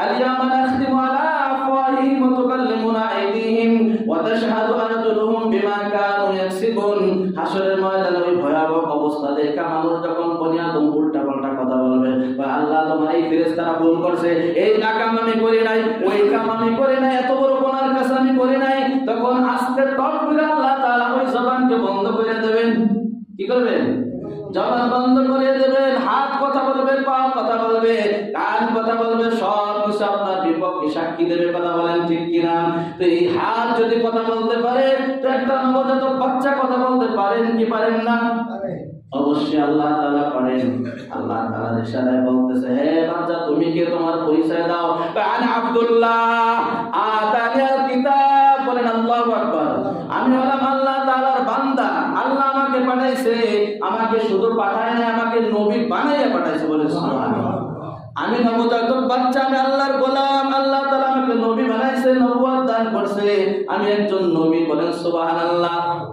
আল-ইয়াওমা নাখতিমু আলা আফওয়াহিহিম ওয়া তুকাল্লিমুনা আইদিহিম ওয়া তাশহাদু আরজুলুহুম বিমা কানু ইয়াকসিবুন। হাসরের ময়দানে ওই ভয়াবহ অবস্থা দেখা মানুষ যখন বনি আদম উল্টা-পাল্টা কথা বলবে, বা আল্লাহ তোমার এই ফেরেশতারা ভুল করছে, এই কাম আমি করি নাই, ওই কাম আমি করি নাই, এত বড় গুনার কাজ আমি করি নাই, তখন আস্তে টপ করে আল্লাহ তাআলা ওই জবানকে বন্ধ করে দেবেন। কি করবেন? জবান বন্ধ করে দেবেন। হাত কথা বলবে, পা কথা বলবে, কান কথা বলবে, সব কিছু আপনার বিপক্ষে সাক্ষী দেবে। কথা বলেন ঠিক কিনা? তো এই হাত যদি কথা বলতে পারে, তো একটা নবজাতক বাচ্চা কথা বলতে পারেন কি পারেন না? অবশ্যই আল্লাহ তাআলা পারেন। আল্লাহ তাআলা ইশারায় বলতেছে, হে বাচ্চা তুমি কে, তোমার পরিচয় দাও। আনা আব্দুল্লাহ আতানিয়াল কিতাব, বলেন আল্লাহু আকবার। আমি হলাম আল্লাহ তাআলার বান্দা, আল্লাহ আমাকে পাঠাইছে, আমাকে শুধু পাঠায় না, আমাকে নবী বানাইয়া পাঠাইছে। বলেন সুবহানাল্লাহ। আমি নবজাতক বাচ্চা, আমি আল্লাহর গোলাম, আল্লাহ তাআলা আমাকে নবী বানাইছে, নবুয়ত দান করছে, আমি একজন নবী। বলেন সুবহানাল্লাহ।